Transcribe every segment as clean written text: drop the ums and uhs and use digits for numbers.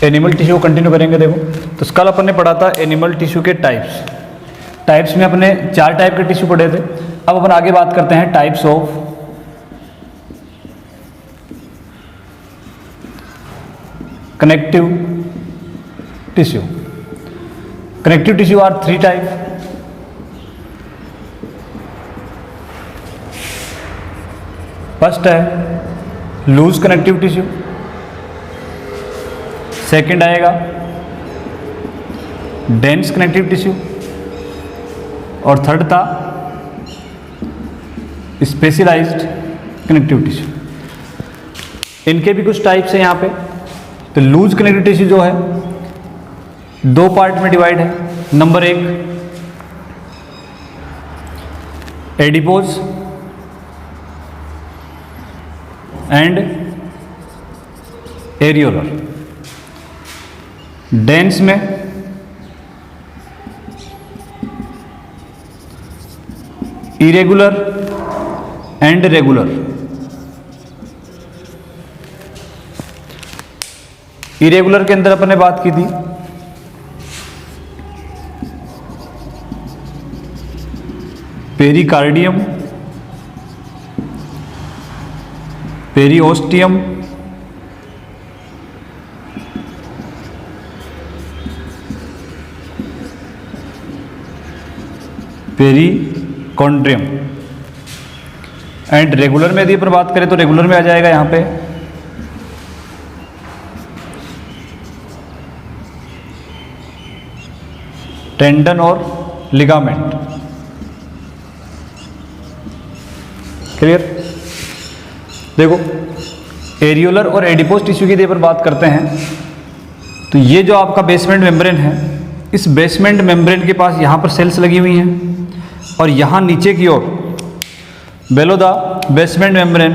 Animal tissue continue करेंगे। देखो तो कल अपन ने पढ़ा था एनिमल टिश्यू के टाइप्स में अपने 4 टाइप के टिश्यू पढ़े थे। अब अपन आगे बात करते हैं types of connective tissue. Connective tissue are 3 type. First है लूज कनेक्टिव टिश्यू, सेकंड आएगा डेंस कनेक्टिव टिश्यू और थर्ड था स्पेशलाइज्ड कनेक्टिव टिश्यू। इनके भी कुछ टाइप्स हैं यहाँ पे। तो लूज कनेक्टिव टिश्यू जो है 2 पार्ट में डिवाइड है। Number 1 adipose and areolar. Dense में इरेगुलर एंड रेगुलर। इरेगुलर के अंदर अपन ने बात की थी pericardium, periosteum, perichondrium. And regular में यदि अपन बात करें तो रेगुलर में आ जाएगा यहां पे टेंडन और लिगामेंट। क्लियर? देखो एरियोलर और एडिपोज टिश्यू की यदि अपन बात करते हैं तो ये जो आपका बेसमेंट मेम्ब्रेन है, इस बेसमेंट मेम्ब्रेन के पास यहाँ पर सेल्स लगी हुई हैं और यहाँ नीचे की ओर बेलो द बेसमेंट मेम्ब्रेन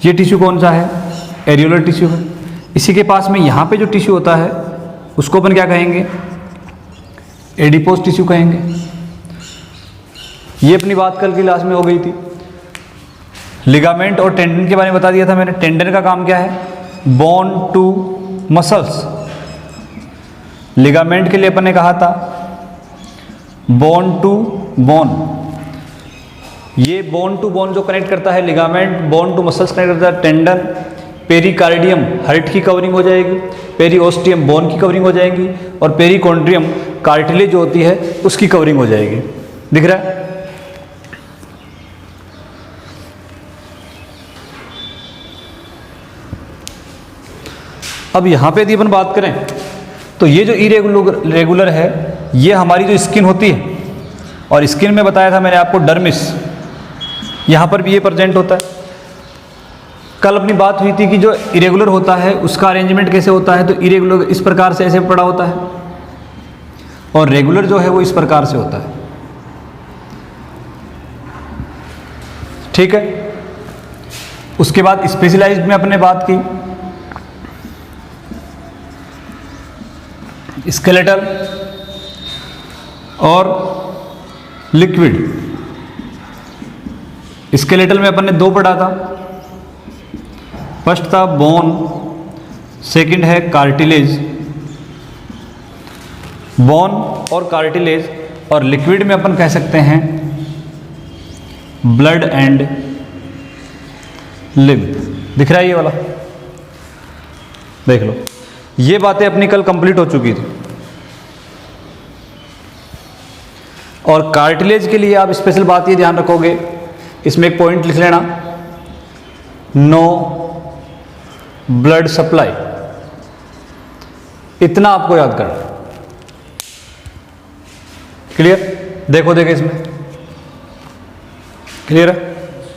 ये टिश्यू कौन सा है? एरियोलर टिश्यू है। इसी के पास में यहाँ पे जो टिश्यू होता है उसको अपन क्या कहेंगे? एडिपोज टिश्यू कहेंगे। ये अपनी बात कल की क्लास में हो गई थी। लिगामेंट और टेंडन के बारे में बता दिया था मैंने। टेंडन का काम क्या है? Bone to muscles. लिगामेंट के लिए अपन ने कहा था बोन टू बोन। ये बोन टू बोन जो कनेक्ट करता है ligament, bone to muscles connect करता है टेंडन। पेरिकार्डियम हर्ट की कवरिंग हो जाएगी, पेरिओस्टियम बोन की कवरिंग हो जाएगी और पेरिकॉन्ड्रियम कार्टिलेज जो होती है उसकी कवरिंग हो जाएगी। दिख रहा है? अब यहाँ पे यदि अपन बात करें तो ये जो इरेगुलर है ये हमारी जो स्किन होती है, और स्किन में बताया था मैंने आपको डर्मिस, यहाँ पर भी ये प्रेजेंट होता है। कल अपनी बात हुई थी कि जो इरेगुलर होता है उसका अरेंजमेंट कैसे होता है, तो इरेगुलर इस प्रकार से ऐसे पड़ा होता है और रेगुलर जो है वो इस प्रकार से होता है। ठीक है? उसके बाद स्पेशलाइज्ड में अपने बात की स्केलेटल और लिक्विड। स्केलेटल में अपन ने 2 पढ़ा था। फर्स्ट था बोन, सेकंड है कार्टिलेज। बोन और कार्टिलेज और लिक्विड में अपन कह सकते हैं ब्लड एंड लिम्फ। दिख रहा है ये वाला? देख लो, ये बातें अपनी कल कंप्लीट हो चुकी थी। और कार्टिलेज के लिए आप स्पेशल बात ये ध्यान रखोगे, इसमें एक पॉइंट लिख लेना, नो ब्लड सप्लाई। इतना आपको याद करना। क्लियर? देखो इसमें क्लियर है?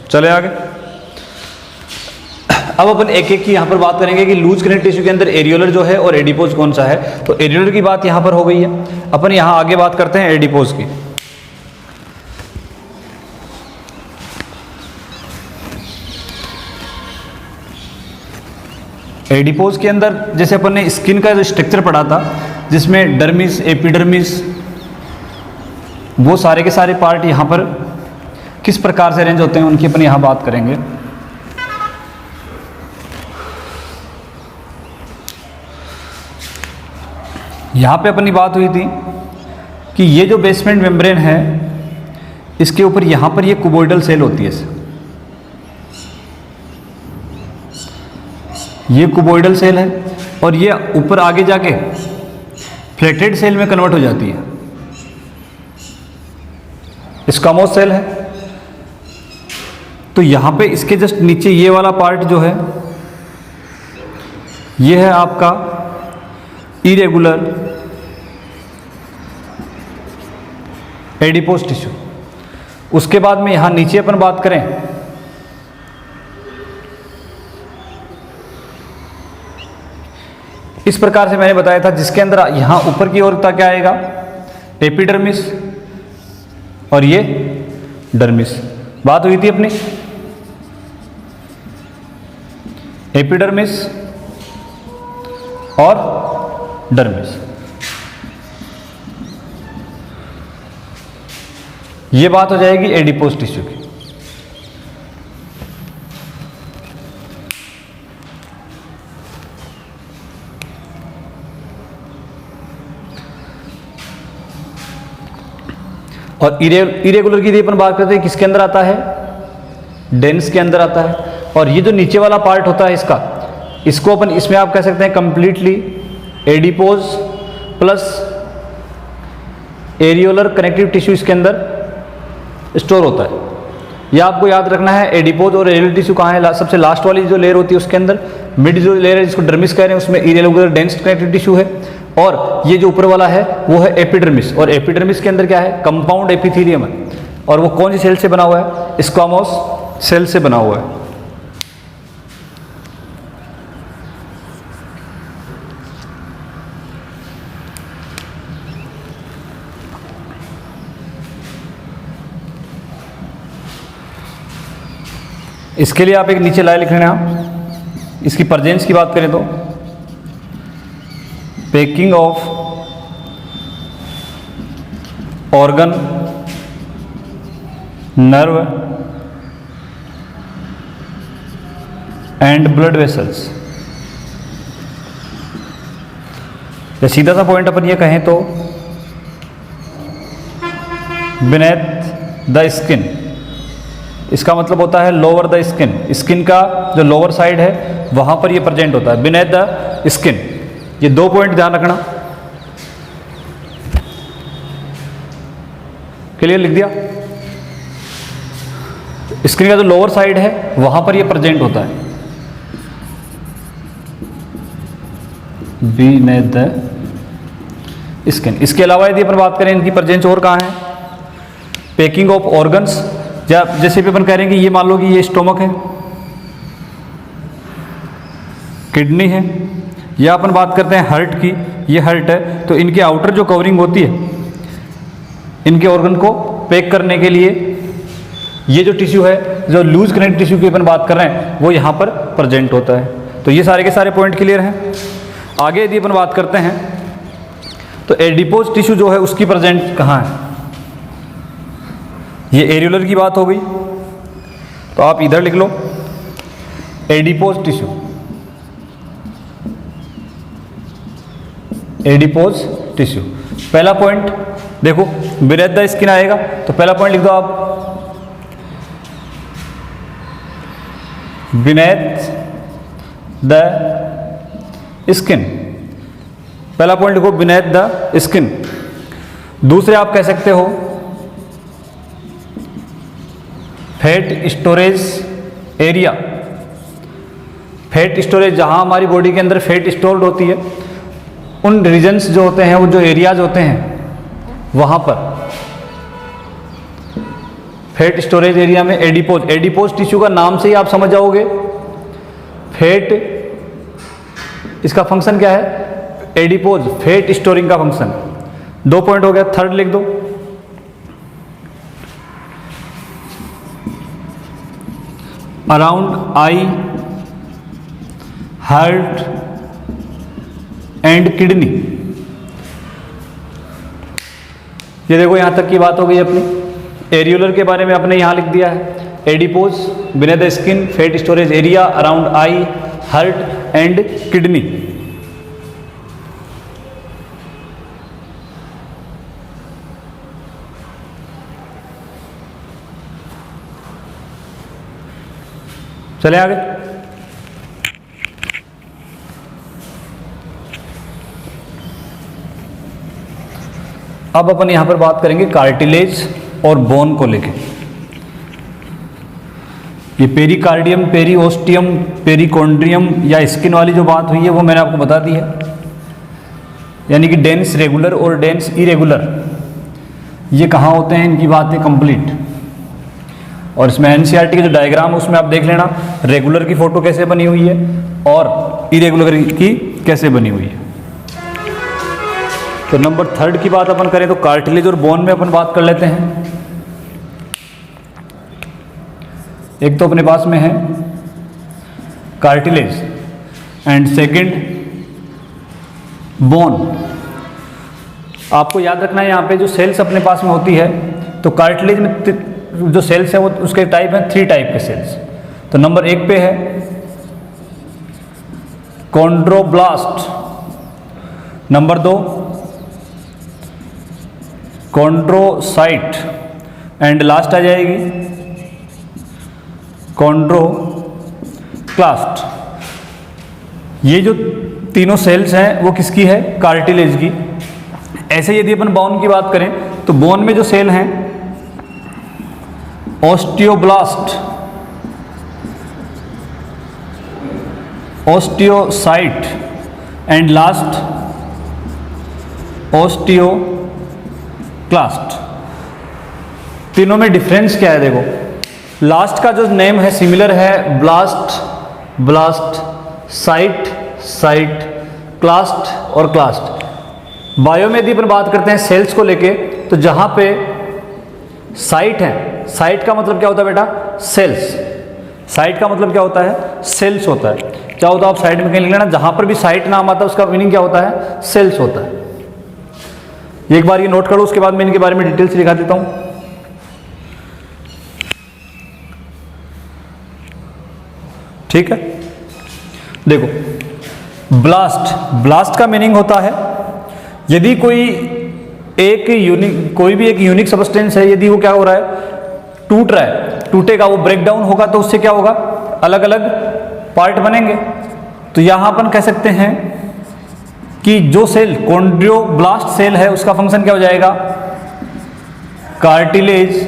चले आगे। अब अपन एक एक की यहां पर बात करेंगे कि लूज कनेक्टिव टिश्यू के अंदर एरियोलर जो है और एडिपोज कौन सा है। तो एरियोलर की बात यहां पर हो गई है। अपन यहां आगे बात करते हैं एडिपोज की। एडिपोज के अंदर जैसे अपन ने स्किन का जो स्ट्रक्चर पढ़ा था जिसमें डर्मिस, एपिडर्मिस, वो सारे के सारे पार्ट यहाँ पर किस प्रकार से अरेंज होते हैं उनकी अपन यहाँ बात करेंगे। यहाँ पे अपनी बात हुई थी कि ये जो बेसमेंट मेम्ब्रेन है इसके ऊपर यहाँ पर ये कुबोइडल सेल होती है। ये कुबोइडल सेल है और ये ऊपर आगे जाके फ्लैटेड सेल में कन्वर्ट हो जाती है। स्क्वामोस सेल है। तो यहाँ पे इसके जस्ट नीचे ये वाला पार्ट जो है ये है आपका इरेगुलर एडिपोज टिश्यू। उसके बाद में यहाँ नीचे अपन बात करें इस प्रकार से मैंने बताया था, जिसके अंदर यहाँ ऊपर की ओर क्या आएगा, एपिडर्मिस और ये डर्मिस। बात हुई थी अपनी एपिडर्मिस और डर्मिस। ये बात हो जाएगी एडिपोज टिश्यू की। और इरेगुलर की अपन बात करते हैं किसके अंदर आता है, डेंस के अंदर आता है। और ये जो नीचे वाला पार्ट होता है इसका, इसको अपन इसमें आप कह सकते हैं completely adipose plus areolar connective tissue इसके अंदर स्टोर होता है। यह आपको याद रखना है। एडिपोज और एरियोलर टिश्यू कहाँ है, सबसे लास्ट वाली जो लेयर होती है उसके अंदर। मिड जो लेयर है जिसको डर्मिस कह रहे हैं उसमें इरेगुलर डेंस कनेक्टिव टिश्यू है। और ये जो ऊपर वाला है वो है एपिडर्मिस। और एपिडर्मिस के अंदर क्या है, कंपाउंड एपिथेलियम है। और वो कौन सी सेल से बना हुआ है, स्क्वामोस सेल से बना हुआ है। इसके लिए आप एक नीचे लाइन लिख लेना। इसकी प्रेजेंस की बात करें तो packing of organ, nerve and blood vessels. या सीधा सा पॉइंट अपन ये कहें तो बीनेथ द स्किन, इसका मतलब होता है लोअर द स्किन। स्किन का जो लोअर साइड है वहां पर ये प्रेजेंट होता है, बीनेथ द स्किन। ये दो पॉइंट ध्यान रखना। क्लियर, लिख दिया। स्किन का जो लोअर साइड है वहां पर ये प्रेजेंट होता है, बीनेथ द स्किन। इसके अलावा यदि अपन बात करें इनकी प्रेजेंस और कहाँ है, पेकिंग ऑफ ऑर्गन्स। जैसे भी अपन कह रहे हैं कि ये मान लो कि ये स्टोमक है, किडनी है, या अपन बात करते हैं हार्ट की, ये हार्ट है। तो इनके आउटर जो कवरिंग होती है इनके ऑर्गन को पैक करने के लिए ये जो टिश्यू है, जो लूज कनेक्टिव टिश्यू की अपन बात कर रहे हैं, वो यहाँ पर प्रेजेंट होता है। तो ये सारे के सारे पॉइंट क्लियर हैं। आगे यदि अपन बात करते हैं तो एडिपोज टिश्यू जो है उसकी प्रेजेंट कहाँ है। ये एरियोलर की बात हो गई, तो आप इधर लिख लो एडिपोज टिश्यू। एडिपोज टिश्यू पहला पॉइंट देखो, बीनेथ द स्किन आएगा तो पहला पॉइंट लिख दो आप, बीनेथ द स्किन। पहला पॉइंट लिखो बीनेथ द स्किन। दूसरे आप कह सकते हो fat storage area. Fat storage, जहां हमारी बॉडी के अंदर फैट स्टोर्ड होती है, उन रीजन्स जो होते हैं, वो जो एरियाज होते हैं वहां पर फैट स्टोरेज एरिया में एडिपोज। एडिपोज टिश्यू का नाम से ही आप समझ जाओगे फैट, इसका फंक्शन क्या है, एडिपोज, फैट स्टोरिंग का फंक्शन। दो पॉइंट हो गया। थर्ड लिख दो around I, heart and kidney. ये देखो यहां तक की बात हो गई अपनी। एरियोलर के बारे में आपने यहां लिख दिया है, adipose, beneath the skin, fat storage area, around I, heart and kidney. चले आगे। अब अपन यहां पर बात करेंगे कार्टिलेज और बोन को लेके। ये पेरिकार्डियम, पेरिओस्टियम, पेरिकोन्ड्रियम या स्किन वाली जो बात हुई है वो मैंने आपको बता दी है, यानी कि डेंस रेगुलर और डेंस इरेगुलर ये कहाँ होते हैं, इनकी बात है कंप्लीट। और इसमें एनसीईआरटी का जो डायग्राम है उसमें आप देख लेना रेगुलर की फोटो कैसे बनी हुई है और इरेगुलर की कैसे बनी हुई है। तो नंबर 3 की बात अपन करें तो कार्टिलेज और बोन में अपन बात कर लेते हैं। एक तो अपने पास में है कार्टिलेज एंड सेकंड बोन। आपको याद रखना है यहाँ पे जो सेल्स अपने पास में होती है, तो कार्टिलेज में जो सेल्स है वो उसके टाइप हैं 3 टाइप के सेल्स। तो नंबर 1 पे है chondroblast, number 2 chondrocyte and last आ जाएगी कॉन्ड्रोक्लास्ट। ये जो तीनों सेल्स हैं वो किसकी है, कार्टिलेज की। ऐसे यदि अपन बोन की बात करें तो बोन में जो सेल हैं osteoblast, osteocyte and last osteoclast. तीनों में डिफरेंस क्या है देखो, लास्ट का जो नेम है सिमिलर है, ब्लास्ट, ब्लास्ट, साइट, साइट, क्लास्ट और क्लास्ट। बायो में यदि अपन बात करते हैं सेल्स को लेके तो जहां पे साइट है, साइट का मतलब क्या होता है बेटा, सेल्स। साइट का मतलब क्या होता है, सेल्स होता है। क्या होता है आप साइड में कहीं लिख लेना, जहां पर भी साइट नाम आता है उसका मीनिंग क्या होता है, सेल्स होता है। एक बार ये नोट करो, उसके बाद मैं इनके बारे में डिटेल से दिखा देता हूं। ठीक है, देखो ब्लास्ट, ब्लास्ट का मीनिंग होता है यदि कोई भी एक यूनिक सब्सटेंस है, यदि वो क्या हो रहा है, टूट रहा है, टूटेगा, वो ब्रेक डाउन होगा तो उससे क्या होगा, अलग अलग पार्ट बनेंगे। तो यहां अपन कह सकते हैं कि जो सेल कॉन्ड्रोब्लास्ट सेल है उसका फंक्शन क्या हो जाएगा, कार्टिलेज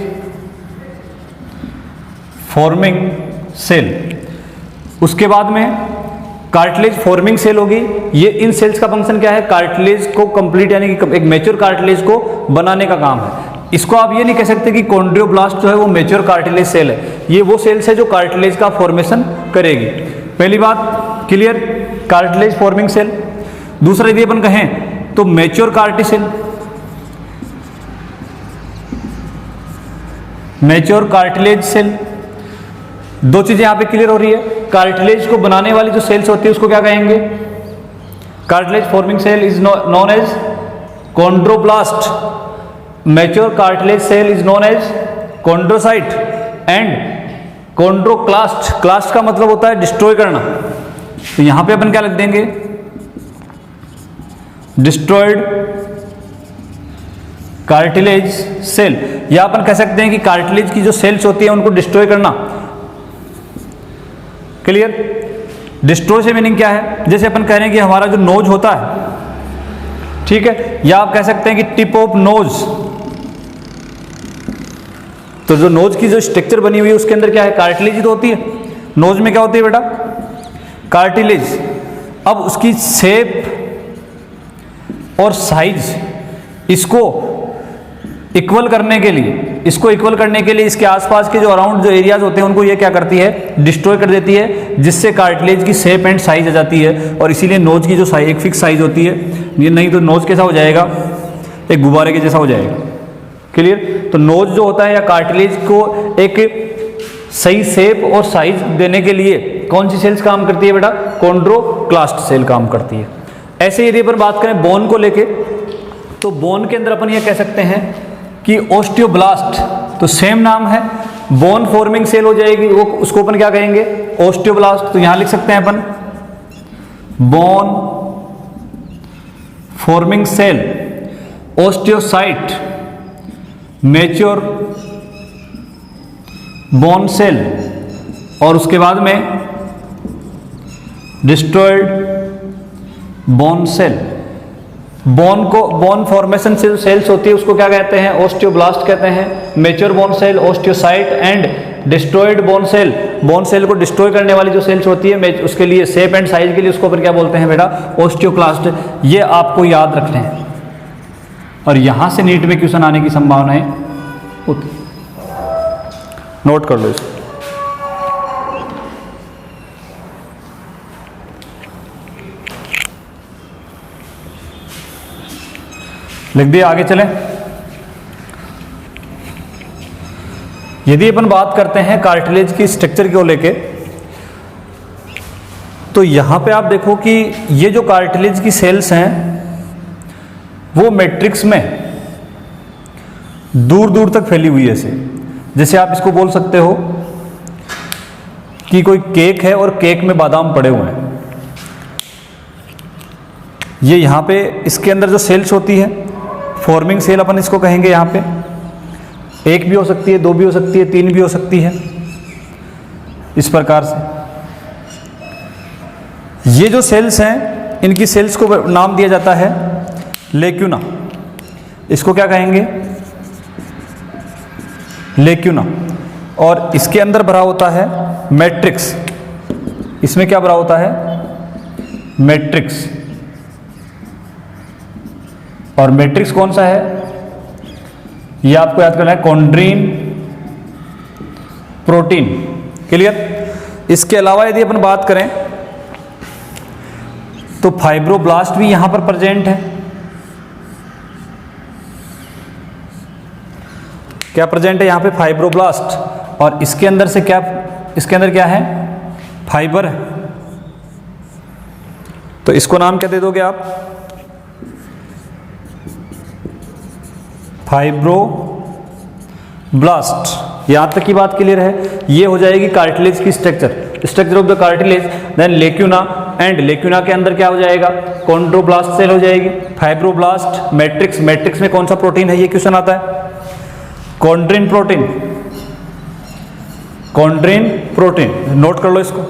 फॉर्मिंग सेल। उसके बाद में कार्टिलेज फॉर्मिंग सेल होगी। ये इन सेल्स का फंक्शन क्या है, कार्टिलेज को कंप्लीट यानी कि एक मैच्योर कार्टिलेज को बनाने का काम है। इसको आप ये नहीं कह सकते कि कॉन्ड्रोब्लास्ट जो है वो मैच्योर कार्टिलेज सेल है, ये वो सेल्स है जो कार्टिलेज का फॉर्मेशन करेगी। पहली बात क्लियर, कार्टिलेज फॉर्मिंग सेल। दूसरा यदि अपन कहें तो मैच्योर कार्टिसेल, मैच्योर कार्टिलेज सेल। दो चीजें यहां पे क्लियर हो रही है, कार्टिलेज को बनाने वाली जो सेल्स होती है उसको क्या कहेंगे, cartilage forming cell is known as chondroblast, mature cartilage cell is known as chondrocyte and chondroclast. Clast का मतलब होता है डिस्ट्रॉय करना, तो यहां पे अपन क्या लिख देंगे, डिस्ट्रॉयड कार्टिलेज सेल। या अपन कह सकते हैं कि कार्टिलेज की जो सेल्स होती है उनको डिस्ट्रॉय करना। क्लियर, डिस्ट्रॉय से मीनिंग क्या है, जैसे अपन कह रहे हैं कि हमारा जो नोज होता है, ठीक है, या आप कह सकते हैं कि टिप ऑफ नोज। तो जो नोज की जो स्ट्रक्चर बनी हुई है उसके अंदर क्या है, कार्टिलेज ही तो होती है। नोज में क्या होती है बेटा, कार्टिलेज। अब उसकी शेप और साइज इसको इक्वल करने के लिए, इसके आसपास के जो अराउंड जो एरियाज होते हैं उनको ये क्या करती है, डिस्ट्रॉय कर देती है, जिससे कार्टिलेज की शेप एंड साइज आ जाती है। और इसीलिए नोज की जो साइज एक फिक्स साइज होती है, ये नहीं तो नोज कैसा हो जाएगा, एक गुब्बारे के जैसा हो जाएगा। क्लियर, तो नोज जो होता है या कार्टिलेज को एक सही शेप और साइज देने के लिए कौन सी सेल्स काम करती है बेटा, कॉन्ड्रोक्लास्ट सेल काम करती है। ऐसे यदि अपन बात करें बोन को लेके, तो बोन के अंदर अपन ये कह सकते हैं कि ऑस्टियोब्लास्ट, तो सेम नाम है, बोन फॉर्मिंग सेल हो जाएगी, वो उसको अपन क्या कहेंगे, ऑस्टियोब्लास्ट। तो यहां लिख सकते हैं अपन bone forming cell, osteocyte, mature bone cell और उसके बाद में destroyed bone cell. Bone formation से जो सेल्स होती है उसको क्या कहते हैं? ओस्टियोब्लास्ट कहते हैं। Mature bone cell osteocyte and destroyed bone cell को डिस्ट्रॉय करने वाली जो सेल्स होती है उसके लिए शेप एंड साइज के लिए उसको फिर क्या बोलते हैं बेटा? ओस्टियोक्लास्ट। ये आपको याद रखने हैं और यहां से नीट में क्वेश्चन आने की संभावनाएं होती। नोट कर लो इसको। लिख दिए, आगे चलें। यदि अपन बात करते हैं कार्टिलेज की स्ट्रक्चर को लेके, तो यहां पे आप देखो कि ये जो कार्टिलेज की सेल्स हैं वो मैट्रिक्स में दूर दूर तक फैली हुई है। ऐसे जैसे आप इसको बोल सकते हो कि कोई केक है और केक में बादाम पड़े हुए हैं। ये यहां पे इसके अंदर जो सेल्स होती है, फॉर्मिंग सेल अपन इसको कहेंगे। यहां पे एक भी हो सकती है, दो भी हो सकती है, तीन भी हो सकती है। इस प्रकार से ये जो सेल्स हैं इनकी सेल्स को नाम दिया जाता है लेक्यूना। इसको क्या कहेंगे? लेक्यूना। और इसके अंदर भरा होता है मैट्रिक्स। इसमें क्या भरा होता है? मैट्रिक्स। और मैट्रिक्स कौन सा है? ये आपको याद करना है, कॉन्ड्रीन प्रोटीन। क्लियर? इसके अलावा यदि अपन बात करें तो फाइब्रोब्लास्ट भी यहां पर प्रेजेंट है। क्या प्रेजेंट है यहां पे? फाइब्रोब्लास्ट। और इसके अंदर से क्या, इसके अंदर क्या है? फाइबर है। तो इसको नाम क्या दे दोगे आप? फाइब्रोब्लास्ट। यहां तक की बात क्लियर है? ये हो जाएगी कार्टिलेज की structure of the cartilage. Then lacuna, and lacuna के अंदर क्या हो जाएगा? कॉन्ड्रोब्लास्ट सेल हो जाएगी। Fibroblast, matrix. मैट्रिक्स में कौन सा प्रोटीन है? ये क्वेश्चन आता है, कॉन्ड्रीन प्रोटीन। कॉन्ड्रीन प्रोटीन, नोट कर लो इसको।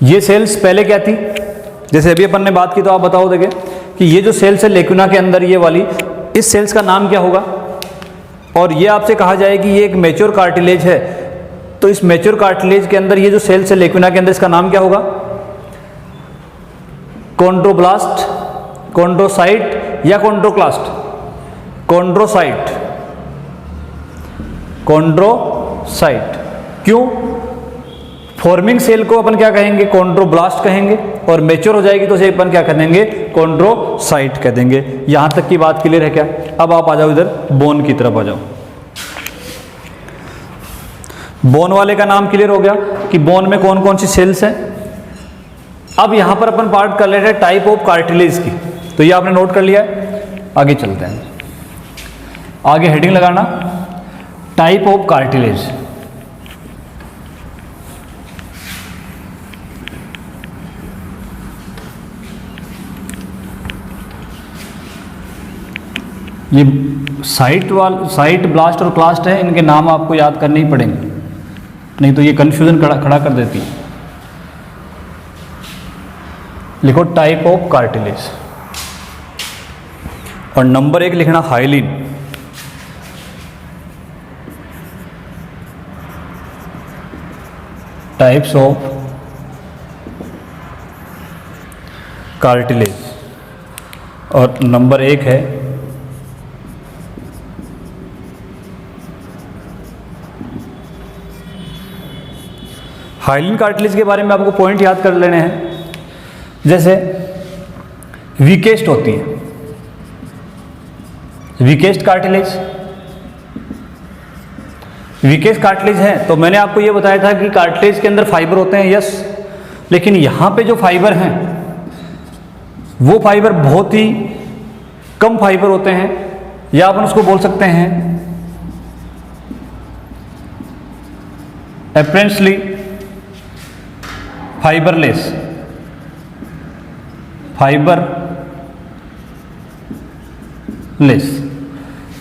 ये सेल्स पहले क्या थी? जैसे अभी अपन ने बात की तो आप बताओ देखे कि ये जो सेल्स है लेक्यूना के अंदर, ये वाली, इस सेल्स का नाम क्या होगा? और ये आपसे कहा जाए कि ये एक मैच्योर कार्टिलेज है, तो इस मैच्योर कार्टिलेज के अंदर ये जो सेल्स है लेक्यूना के अंदर, इसका नाम क्या होगा? कॉन्ड्रोब्लास्ट, कॉन्ड्रोसाइट या कॉन्ड्रोक्लास्ट? कॉन्ड्रोसाइट। कॉन्ड्रोसाइट। क्यों? फॉर्मिंग सेल को अपन क्या कहेंगे? कॉन्ड्रोब्लास्ट कहेंगे। और मैच्योर हो जाएगी तो उसे अपन क्या कहेंगे? कॉन्ड्रोसाइट कह देंगे। यहां तक की बात क्लियर है क्या? अब आप आ जाओ इधर, बोन की तरफ आ जाओ। बोन वाले का नाम क्लियर हो गया कि बोन में कौन कौन सी सेल्स हैं। अब यहां पर अपन पार्ट कर लेते हैं टाइप ऑफ कार्टिलेज की। तो ये आपने नोट कर लिया है, आगे चलते हैं। आगे हेडिंग लगाना, टाइप ऑफ कार्टिलेज। ये साइट ब्लास्ट और क्लास्ट है, इनके नाम आपको याद करने ही पड़ेंगे, नहीं तो ये कंफ्यूजन खड़ा कर देती है। लिखो टाइप ऑफ कार्टिलेज और नंबर 1 लिखना हाइलिन। टाइप्स ऑफ कार्टिलेज और नंबर 1 है हाइलिन कार्टिलेज। के बारे में आपको पॉइंट याद कर लेने हैं। जैसे वीकेस्ट होती है, वीकेस्ट कार्टिलेज, वीकेस्ट कार्टिलेज है। तो मैंने आपको यह बताया था कि कार्टिलेज के अंदर फाइबर होते हैं, यस, लेकिन यहां पे जो फाइबर हैं वो फाइबर बहुत ही कम फाइबर होते हैं, या अपन उसको बोल सकते हैं अप्रेंसली फाइबरलेस,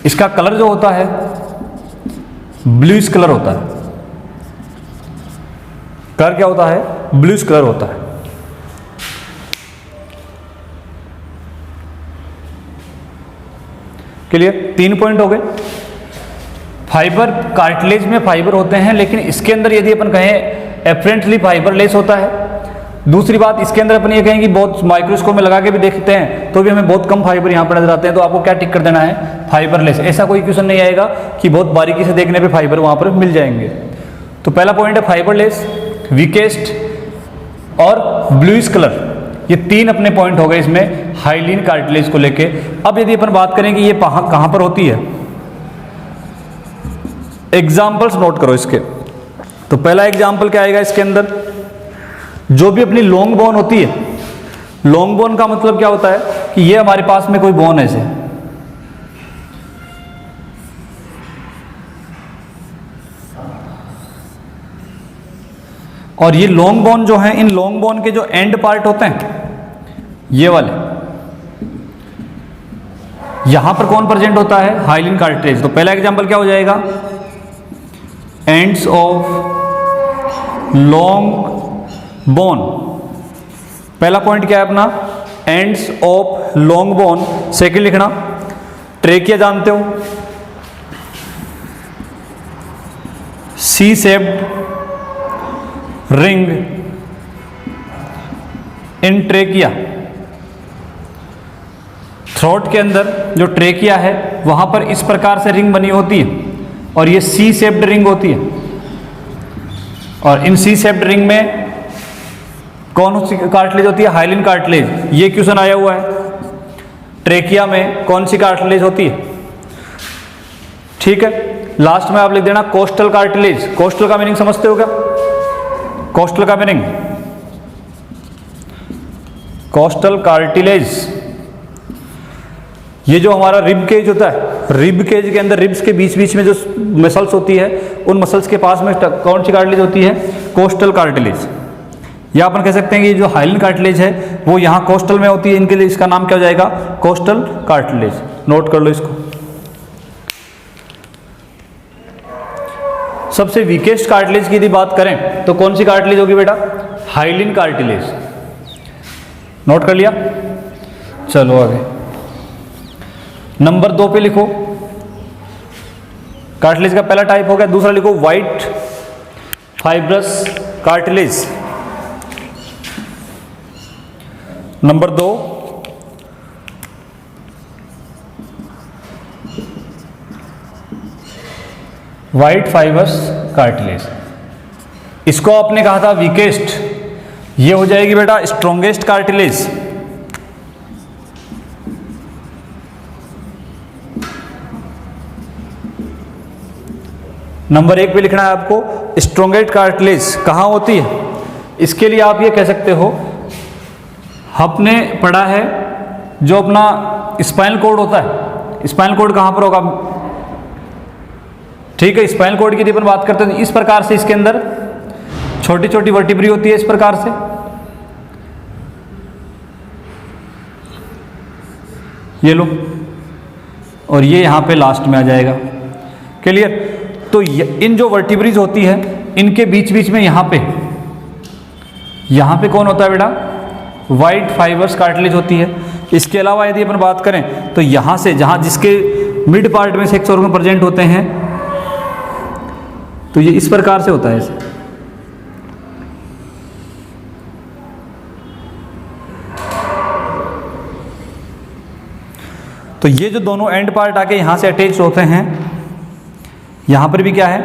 इसका कलर जो होता है ब्लूइश कलर होता है। कलर क्या होता है? ब्लूइश कलर होता है। क्लियर? 3 पॉइंट हो गए। फाइबर, कार्टिलेज में फाइबर होते हैं, लेकिन इसके अंदर यदि अपन कहें एपरेंटली फाइबरलेस होता है। दूसरी बात, इसके अंदर अपन ये कहें कि बहुत माइक्रोस्कोप में लगा के भी देखते हैं तो भी हमें बहुत कम फाइबर यहाँ पर नजर आते हैं, तो आपको क्या टिक कर देना है? फाइबरलेस। ऐसा कोई क्वेश्चन नहीं आएगा कि बहुत बारीकी से देखने पे फाइबर वहाँ पर मिल जाएंगे। तो पहला पॉइंट है फाइबरलेस, वीकेस्ट और ब्लूइश कलर। ये 3 अपने पॉइंट हो गए इसमें हाइलीन कार्टिलेज को लेके। अब यदि अपन बात करें कि ये कहाँ पर होती है, एग्जाम्पल्स नोट करो इसके। तो पहला एग्जाम्पल क्या आएगा इसके अंदर? जो भी अपनी लॉन्ग बोन होती है, लॉन्ग बोन का मतलब क्या होता है कि ये हमारे पास में कोई बोन है ऐसे, और ये लॉन्ग बोन जो है, इन लॉन्ग बोन के जो एंड पार्ट होते हैं ये वाले, यहां पर कौन प्रेजेंट होता है? Hyaline cartilage. तो पहला एग्जांपल क्या हो जाएगा? Ends of long bone. पहला पॉइंट क्या है अपना? Ends of long bone. Second लिखना ट्रेकिया, जानते हो, C shaped ring in trachea. Throat के अंदर जो ट्रेकिया है वहां पर इस प्रकार से रिंग बनी होती है और ये सी शेप्ड रिंग होती है। और इन सी शेप्ड रिंग में कौन सी कार्टिलेज होती है? Hyaline cartilage. ये क्वेश्चन आया हुआ है, ट्रेकिया में कौन सी कार्टिलेज होती है? ठीक है, लास्ट में आप लिख देना कोस्टल कार्टिलेज। कोस्टल का मीनिंग समझते हो क्या? कोस्टल का मीनिंग, कोस्टल कार्टिलेज, ये जो हमारा रिब केज होता है, रिब केज के अंदर रिब्स के बीच बीच में जो मसल्स होती है, उन मसल्स के पास में कौन सी कार्टिलेज होती है? Costal cartilage. या अपन कह सकते हैं कि जो हाइलीन कार्टिलेज है वो यहाँ कोस्टल में होती है, इनके लिए इसका नाम क्या हो जाएगा? Costal cartilage. नोट कर लो इसको। सबसे वीकेस्ट कार्टिलेज की यदि बात करें तो कौन सी कार्टिलेज होगी बेटा? Hyaline cartilage. नोट कर लिया? चलो आगे नंबर 2 पे लिखो। कार्टिलेज का पहला टाइप हो गया। दूसरा लिखो white fibrous cartilage. Number 2 white fibres cartilage. इसको आपने कहा था वीकेस्ट, ये हो जाएगी बेटा स्ट्रॉन्गेस्ट कार्टिलेज। नंबर 1 पे लिखना है आपको स्ट्रॉन्गेस्ट कार्टिलेज कहाँ होती है। इसके लिए आप ये कह सकते हो, आपने पढ़ा है जो अपना स्पाइनल कॉर्ड होता है, स्पाइनल कॉर्ड कहाँ पर होगा? ठीक है, स्पाइनल कॉर्ड की यदि अपन बात करते हैं तो इस प्रकार से इसके अंदर छोटी छोटी वर्टिब्री होती है, इस प्रकार से। ये लो, और ये यहां पे लास्ट में आ जाएगा। क्लियर? तो इन जो वर्टिब्रीज होती है इनके बीच बीच में यहां पे कौन होता है बेटा? व्हाइट फाइबर्स कार्टिलेज होती है। इसके अलावा यदि अपन बात करें तो यहां से जहां जिसके मिड पार्ट में सेक्स ऑर्गन प्रेजेंट होते हैं, तो ये इस प्रकार से होता है ऐसे। तो ये जो दोनों एंड पार्ट आके यहां से अटैच होते हैं, यहां पर भी क्या है?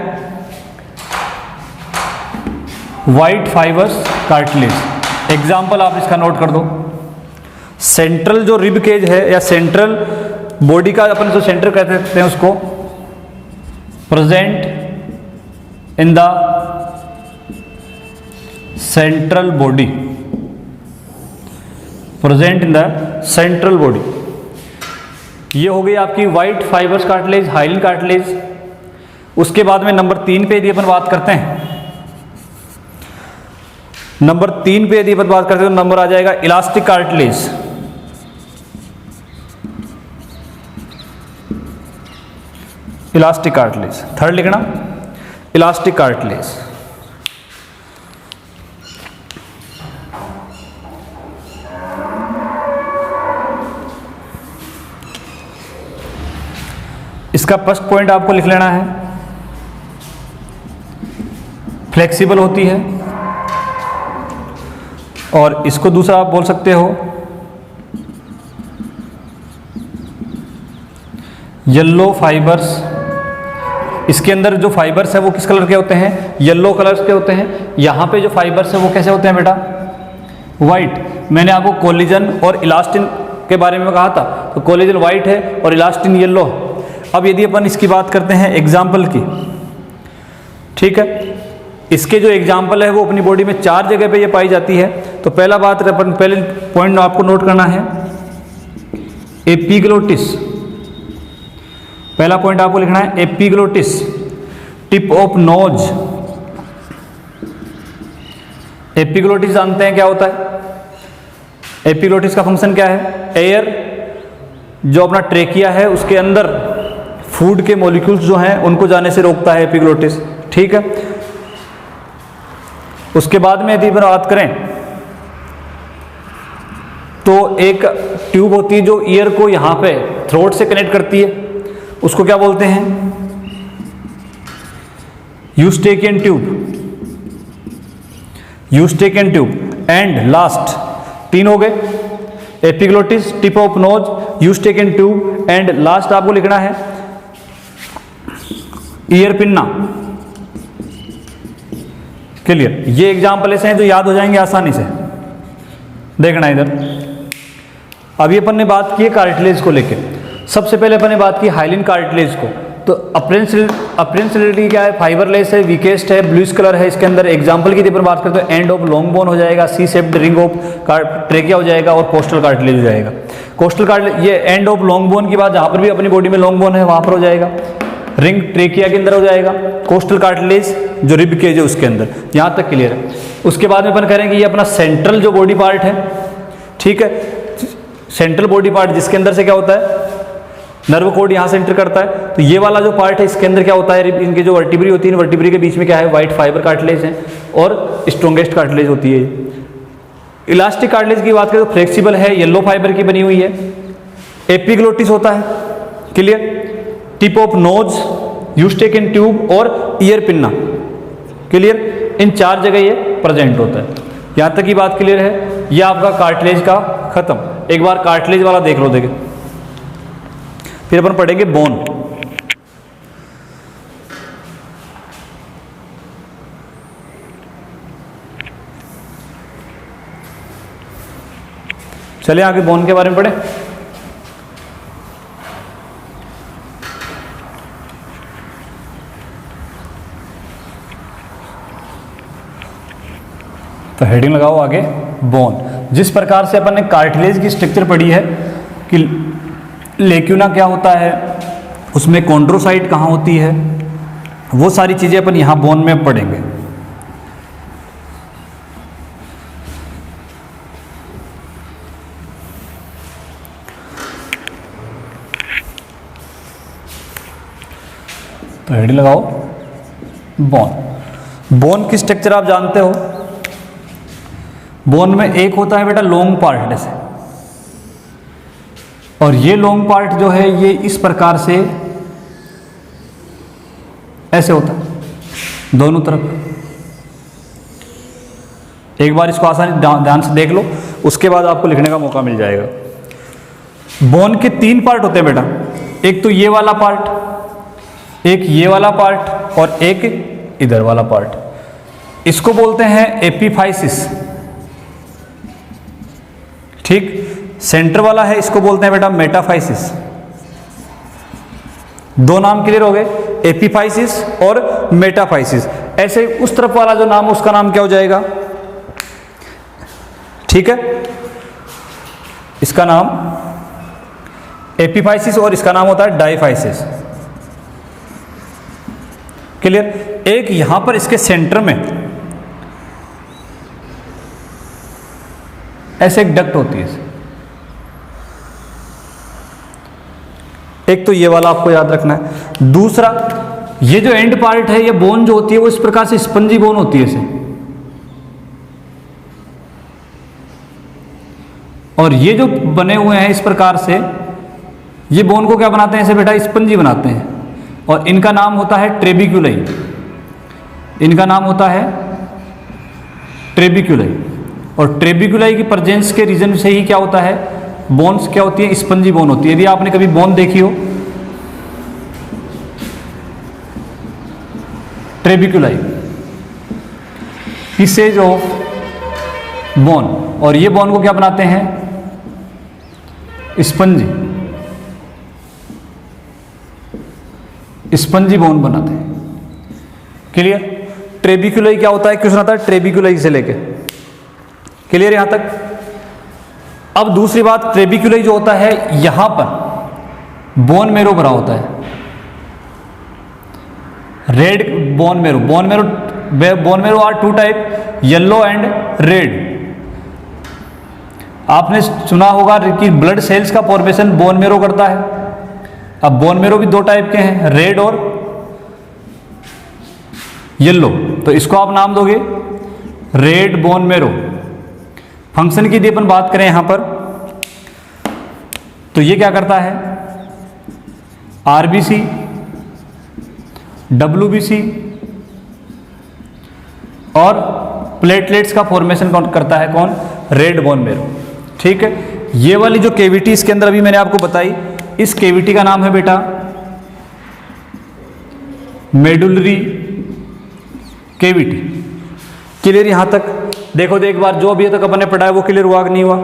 White fibres cartilage. एग्जाम्पल आप इसका नोट कर दो। सेंट्रल जो रिब केज है या सेंट्रल बॉडी का अपन जो सेंटर कहते हैं उसको, present in the central body, present in the central body. ये हो गई आपकी white fibres cartilage, hyaline cartilage. उसके बाद में नंबर 3 पे यदि अपन बात करते हैं नंबर 3 पे यदि अपन बात करते हैं तो नंबर आ जाएगा elastic cartilage. Elastic cartilage, third लिखना इलास्टिक कार्टिलेज। इसका फर्स्ट पॉइंट आपको लिख लेना है, फ्लेक्सिबल होती है, और इसको दूसरा आप बोल सकते हो येलो फाइबर्स। इसके अंदर जो फाइबर्स है वो किस कलर के होते हैं? येलो कलर्स के होते हैं। यहाँ पे जो फाइबर्स है वो कैसे होते हैं बेटा? वाइट। मैंने आपको कोलेजन और इलास्टिन के बारे में कहा था, तो कोलेजन वाइट है और इलास्टिन येलो। अब यदि अपन इसकी बात करते हैं एग्जाम्पल की, ठीक है, इसके जो एग्जाम्पल है वो अपनी बॉडी में 4 जगह पे ये पाई जाती है। तो पहला बात अपन पहले पॉइंट आपको नोट करना है, एपिग्लोटिस। पहला पॉइंट आपको लिखना है epiglottis, tip of nose. Epiglottis जानते हैं क्या होता है? एपिग्लोटिस का फंक्शन क्या है? एयर जो अपना ट्रेकिया है उसके अंदर फूड के मॉलिक्यूल्स जो हैं उनको जाने से रोकता है एपिग्लोटिस, ठीक है। उसके बाद में यदि बात करें तो एक ट्यूब होती है जो ईयर को यहां पे थ्रोट से कनेक्ट करती है, उसको क्या बोलते हैं? Eustachian tube. Eustachian tube. And last 3 हो गए, epiglottis, tip of nose, Eustachian tube, and last आपको लिखना है ईयर पिन्ना। क्लियर? ये एग्जाम्पल ऐसे हैं जो याद हो जाएंगे आसानी से। देखना इधर, अभी अपन ने बात की है कार्टिलेज को लेके। सबसे पहले अपन ने बात की हाइलिन कार्टिलेज को। तो अप्रेंसिलिटी क्या है? फाइबरलेस है, वीकेस्ट है, ब्लूइश कलर है। इसके अंदर एग्जांपल की पर बात करते हैं, एंड ऑफ लॉन्ग बोन हो जाएगा, C shaped ring of trachea हो जाएगा, और कोस्टल कार्टिलेज हो जाएगा। कोस्टल कार्टिलेज, ये एंड ऑफ लॉन्ग बोन की बात जहां पर भी अपनी बॉडी में लॉन्ग बोन है वहां पर हो जाएगा। रिंग ट्रेकिया के अंदर हो जाएगा, कोस्टल कार्टिलेज जो रिब केज है उसके अंदर। यहां तक क्लियर है। उसके बाद में अपन करेंगे ये अपना सेंट्रल जो बॉडी पार्ट है, ठीक है, सेंट्रल बॉडी पार्ट जिसके अंदर से क्या होता है? नर्व कोड यहां से एंटर करता है। तो ये वाला जो पार्ट है इसके अंदर क्या होता है? इनके जो वर्टिब्री होती है, वर्टिब्री के बीच में क्या है? व्हाइट फाइबर कार्टिलेज है और स्ट्रॉन्गेस्ट कार्टिलेज होती है। इलास्टिक कार्टिलेज की बात करें तो फ्लेक्सिबल है, येलो फाइबर की बनी हुई है। एपिग्लोटिस होता है, clear, tip of nose, Eustachian tube और ईयर पिन्ना, क्लियर। इन 4 जगह ये प्रेजेंट होता है। यहां तक की बात क्लियर है। ये आपका कार्टिलेज का खत्म। एक बार कार्टिलेज वाला देख लो, देखे फिर अपन पढ़ेंगे बोन। चलिए आगे बोन के बारे में पढ़े। तो हेडिंग लगाओ आगे, बोन। जिस प्रकार से अपन ने कार्टिलेज की स्ट्रक्चर पढ़ी है कि लेक्यूना क्या होता है, उसमें कॉन्ड्रोसाइट कहाँ होती है, वो सारी चीज़ें अपन यहाँ बोन में पढ़ेंगे। तो हेडिंग लगाओ, बोन। बोन की स्ट्रक्चर आप जानते हो। बोन में एक होता है बेटा लॉन्ग पार्ट जैसे, और ये लॉन्ग पार्ट जो है ये इस प्रकार से ऐसे होता है दोनों तरफ। एक बार इसको आसानी ध्यान से देख लो, उसके बाद आपको लिखने का मौका मिल जाएगा। बोन के 3 पार्ट होते हैं बेटा, एक तो ये वाला पार्ट, एक ये वाला पार्ट, और एक इधर वाला पार्ट। इसको बोलते हैं एपिफाइसिस, ठीक। सेंटर वाला है इसको बोलते हैं बेटा मेटाफाइसिस। 2 नाम क्लियर हो गए, एपिफाइसिस और मेटाफाइसिस। ऐसे उस तरफ वाला जो नाम उसका नाम क्या हो जाएगा? ठीक है, इसका नाम एपिफाइसिस और इसका नाम होता है डाइफाइसिस, क्लियर। एक यहां पर इसके सेंटर में ऐसे एक डक्ट होती है। एक तो ये वाला आपको याद रखना है। दूसरा, ये जो एंड पार्ट है, ये बोन जो होती है वो इस प्रकार से स्पंजी बोन होती है इसे, और ये जो बने हुए हैं इस प्रकार से, ये बोन को क्या बनाते हैं ऐसे बेटा, स्पंजी बनाते हैं, और इनका नाम होता है ट्रेबिक्यूलाई। इनका नाम होता है ट्रेबिक्यूलाई, और ट्रेबिक्यूलाई की प्रेजेंस के रीजन से ही क्या होता है, बोन्स क्या होती है, स्पंजी बोन होती है। यदि आपने कभी बोन देखी हो ट्रेबिक्यूलाई, पीसेज ऑफ बोन, और ये बोन को क्या बनाते हैं, स्पंजी बोन बनाते हैं। क्लियर? ट्रेबिक्यूलाई क्या होता है, क्वेश्चन आता है ट्रेबिक्यूलाई से लेके। क्लियर यहां तक? अब दूसरी बात, ट्रेबिक्यूलाई जो होता है यहां पर बोन मेरो भरा होता है, red bone marrow. Bone marrow are two type, yellow and red. आपने सुना होगा कि ब्लड सेल्स का फॉर्मेशन बोन मेरो करता है। अब बोन मेरो भी दो टाइप के हैं, रेड और येलो, तो इसको आप नाम दोगे रेड बोन मेरो। फंक्शन की यदि अपन बात करें यहां पर, तो ये क्या करता है, आरबीसी, डब्ल्यूबीसी और प्लेटलेट्स का फॉर्मेशन कौन करता है, कौन, रेड बोन मेरो। ठीक है? ये वाली जो केविटी इसके अंदर अभी मैंने आपको बताई, इस केविटी का नाम है बेटा मेडुलरी केविटी। क्लियर यहां तक? देखो तो एक बार जो अभी तक अपन ने पढ़ा है वो क्लियर हुआ कि नहीं हुआ?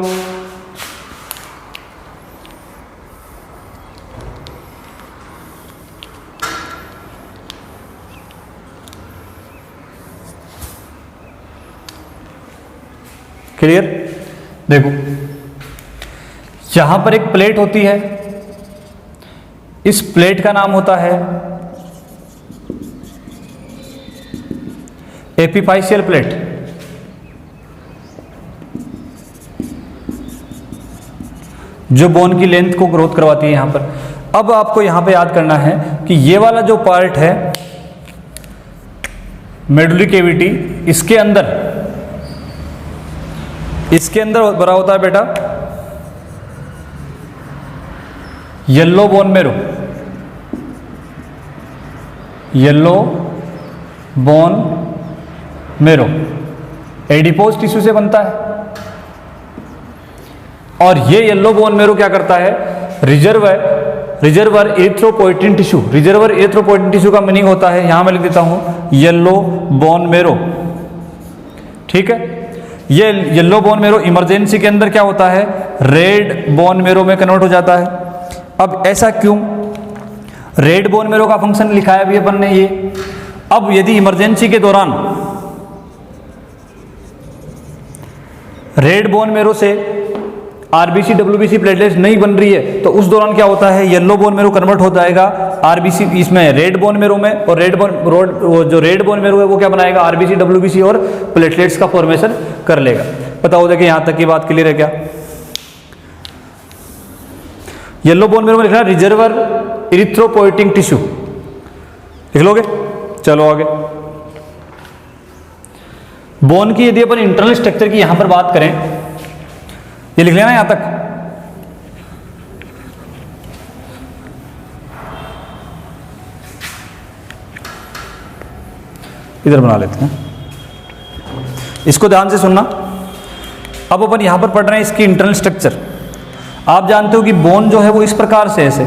क्लियर? देखो यहां पर एक प्लेट होती है, इस प्लेट का नाम होता है एपिफाइशियल प्लेट। जो बोन की लेंथ को ग्रोथ करवाती है यहां पर। अब आपको यहां पे याद करना है कि ये वाला जो पार्ट है मेडुलरी केविटी, इसके अंदर भरा होता है बेटा yellow bone marrow. Yellow bone marrow adipose tissue से बनता है, और ये येलो बोन मेरो क्या करता है, reservoir erythropoietin tissue. Reservoir erythropoietin tissue का मीनिंग होता है, यहां मैं लिख देता हूं, येलो बोन मेरो। ठीक है? ये येलो बोन मेरो इमरजेंसी के अंदर क्या होता है, रेड बोन मेरो में कन्वर्ट हो जाता है। अब ऐसा क्यों? रेड बोन मेरो का फंक्शन लिखा है अभी अपन ने ये। अब यदि इमरजेंसी के दौरान रेड बोन मेरो से आरबीसी डब्ल्यूबीसी प्लेटलेट्स नहीं बन रही है, तो उस दौरान क्या होता है, येलो बोन मेरो कन्वर्ट हो जाएगा आरबीसी इसमें, रेड बोन मेरो में, और जो रेड बोन मेरो है वो क्या बनाएगा, आरबीसी डब्ल्यूबीसी और प्लेटलेट्स का फॉर्मेशन कर लेगा। बताओ देखिए यहां तक की बात क्लियर है क्या? येलो बोन मेरो में लिखना रिजर्वर इरिथ्रोपोइटिन टिश्यू, लिख लोगे? चलो आगे। बोन की यदि अपन इंटरनल स्ट्रक्चर की यहां पर बात करें, ये लिख लेना यहां तक। इधर बना लेते हैं, इसको ध्यान से सुनना। अब अपन यहां पर पढ़ रहे हैं इसकी इंटरनल स्ट्रक्चर। आप जानते हो कि बोन जो है वो इस प्रकार से ऐसे,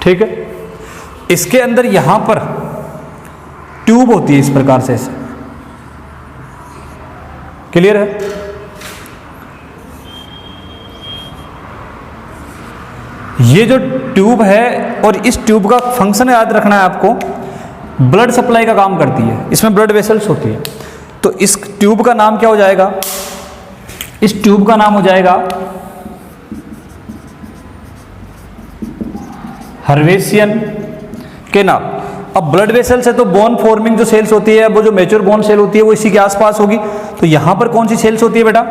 ठीक है? इसके अंदर यहां पर ट्यूब होती है इस प्रकार से ऐसे। क्लियर है? ये जो ट्यूब है, और इस ट्यूब का फंक्शन याद रखना है आपको, ब्लड सप्लाई का काम करती है। इसमें ब्लड वेसल्स होती है, तो इस ट्यूब का नाम क्या हो जाएगा, इस ट्यूब का नाम हो जाएगा हर्वेशियन केनाल। अब ब्लड वेसल से तो बोन फॉर्मिंग जो सेल्स होती है, वो जो मेच्योर बोन सेल होती है वो इसी के आसपास होगी। तो यहां पर कौन सी सेल्स होती है बेटा?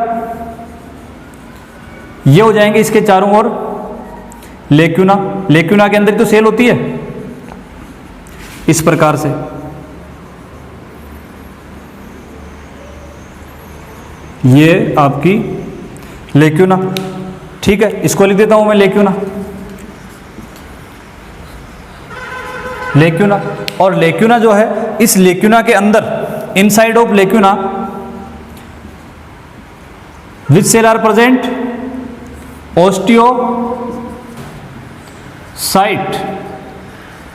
ये हो जाएंगे इसके चारों ओर लेक्यूना। लेक्यूना के अंदर तो सेल होती है इस प्रकार से। ये आपकी लेक्यूना, ठीक है, इसको लिख देता हूं मैं लेक्यूना। लेक्यूना, और लेक्यूना जो है, इस लेक्यूना के अंदर inside of lacuna which cell are present? Osteocyte.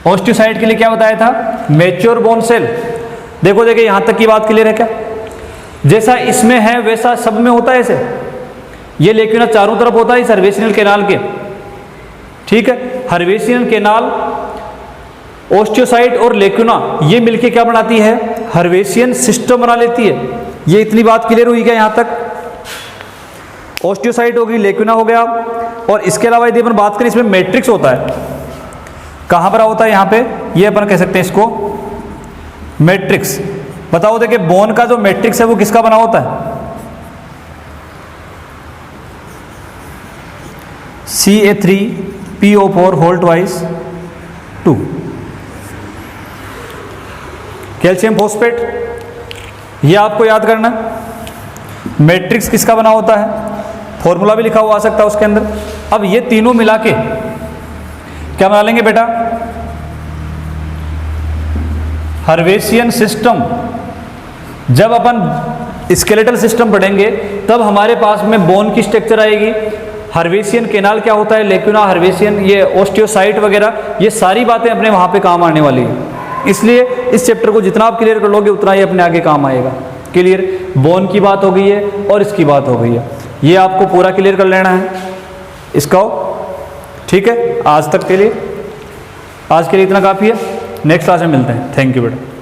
Osteocyte के लिए क्या बताया था? Mature bone cell. देखो देखिए यहां तक की बात क्लियर है क्या? जैसा इसमें है वैसा सब में होता है ऐसे। ये लेक्यूना चारों तरफ होता है इस हर्वेशियन केनाल के, ठीक है। हर्वेशियन केनाल, ओस्टियोसाइट और लेक्यूना ये मिलके क्या बनाती है? हर्वेशियन सिस्टम बना लेती है। ये इतनी बात क्लियर हुई क्या यहां तक? ओस्टियोसाइट होगी, लेक्यूना हो गया, और इसके अलावा यदि अपन बात करें इसमें मैट्रिक्स होता है। कहां पर होता है? यहां पे, ये अपन कह सकते हैं इसको मैट्रिक्स। बताओ देखिए बोन का जो मैट्रिक्स है वो किसका बना होता है? Ca3PO4 whole twice 2। Calcium phosphate, ये आपको याद करना। मैट्रिक्स किसका बना होता है? फॉर्मूला भी लिखा हुआ आ सकता है उसके अंदर। अब ये तीनों मिला के क्या बना लेंगे बेटा? हर्वेशियन सिस्टम। जब अपन स्केलेटल सिस्टम पढ़ेंगे तब हमारे पास में बोन की स्ट्रक्चर आएगी। हर्वेशियन केनाल क्या होता है, लेक्यूना, हर्वेशियन, ये ओस्टियोसाइट वगैरह, ये सारी बातें अपने वहाँ पे काम आने वाली है। इसलिए इस चैप्टर को जितना आप क्लियर कर लोगे उतना ही अपने आगे काम आएगा। क्लियर? बोन की बात हो गई है और इसकी बात हो गई है, ये आपको पूरा क्लियर कर लेना है इसका, ठीक है। आज के लिए इतना काफ़ी है। नेक्स्ट क्लास में मिलते हैं। थैंक यू बेटा।